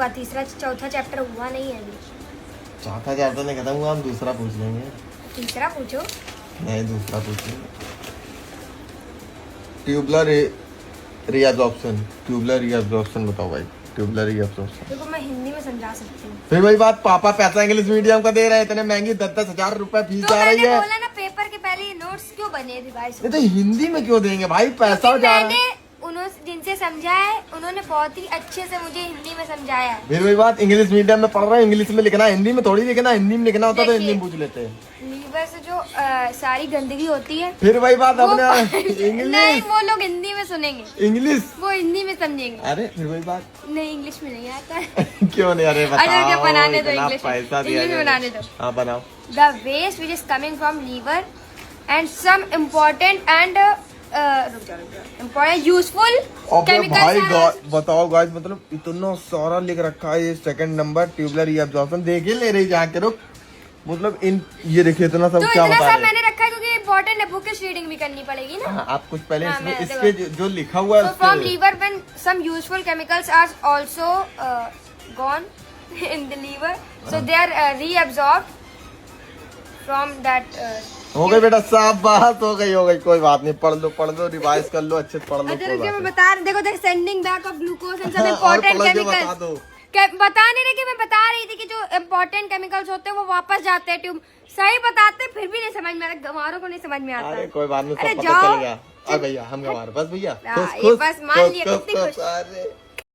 तीसरा चौथा चैप्टर हुआ नहीं है अभी। चौथा चैप्टर नहीं खत्म हुआ, हम दूसरा पूछ लेंगे। तीसरा पूछो। नहीं, दूसरा पूछेंगे। ट्यूबलर रीअब्जॉर्प्शन, ट्यूबलर रीअब्जॉर्प्शन बताओ भाई। ट्यूबलर रीअब्जॉर्प्शन देखो मैं हिंदी में समझा सकती हूँ। फिर वही बात, पापा पैसा इंग्लिश मीडियम का दे रहे हैं, इतने महंगी 10-10 हजार रुपए फीस तो जा रही मैंने है। बोला ना पेपर के पहले ये नोट्स क्यों बने रिवाइज। ये तो हिंदी में क्यों देंगे भाई, पैसा जा रहा है। मैंने उन्होंने जिनसे समझा है उन्होंने बहुत ही अच्छे से मुझे हिंदी में समझाया है। फिर वही बात, इंग्लिश मीडियम में पढ़ रहे हैं, इंग्लिश में लिखना, हिंदी में थोड़ी लिखना। हिंदी में लिखना होता तो हिंदी में पूछ लेते हैं। लीवर से जो सारी गंदगी होती है फिर वही बात अपने नहीं, इंग्लिश, वो लोग हिंदी में सुनेंगे, इंग्लिश वो हिंदी में समझेंगे। अरे फिर वही बात नहीं इंग्लिश में नहीं आता है। क्यों नहीं? अरे अच्छा बताओ, बनाने दो इतना इंग्लिश में, पैसा दिया इंग्लिश में बनाने दो। हाँ बनाओ। The waste which is coming from liver and some important and important useful अबे chemicals भाई are- बताओ गाइस, मतलब इतना सारा लिख रखा है। ये सेकंड नंबर ट्यूबलर रीअब्जॉर्प्शन, देखिए ले रही जाके रुक, मतलब इन ये देखिए इतना सब तो क्या इतना बता सब रहे हैं। मैंने रखा है क्योंकि इम्पोर्टेंट है, बुकिश रीडिंग भी करनी पड़ेगी ना। हाँ, आप कुछ पहले हाँ, इसमें मैं इसके जो लिखा हुआ है So उसके- from liver when some useful chemicals are also gone in the liver, so they are reabsorbed from that. हो गई बेटा, साफ बात हो गई। कोई बात नहीं, पढ़ लो, रिवाइज कर लो, अच्छे से पढ़ लो। अच्छा कोई रुकिए, बात मैं बता देखो देख sending back of glucose and सब नहीं। और इम्पोर्टेंट पढ़ के बता केमिकल्स दो। बता नहीं रही कि मैं बता रही थी कि जो इम्पोर्टेंट केमिकल्स होते हैं वो वापस जाते हैं ट्यूब। सही बताते फिर भी नहीं समझ में आता, गंवारों को नहीं समझ में आता। अरे कोई बात नहीं, अरे सब पता जाओ। चल गया। अब भैया हम गंवार, बस भैया हाँ, ये बस मान लिया, कितनी खुश। अरे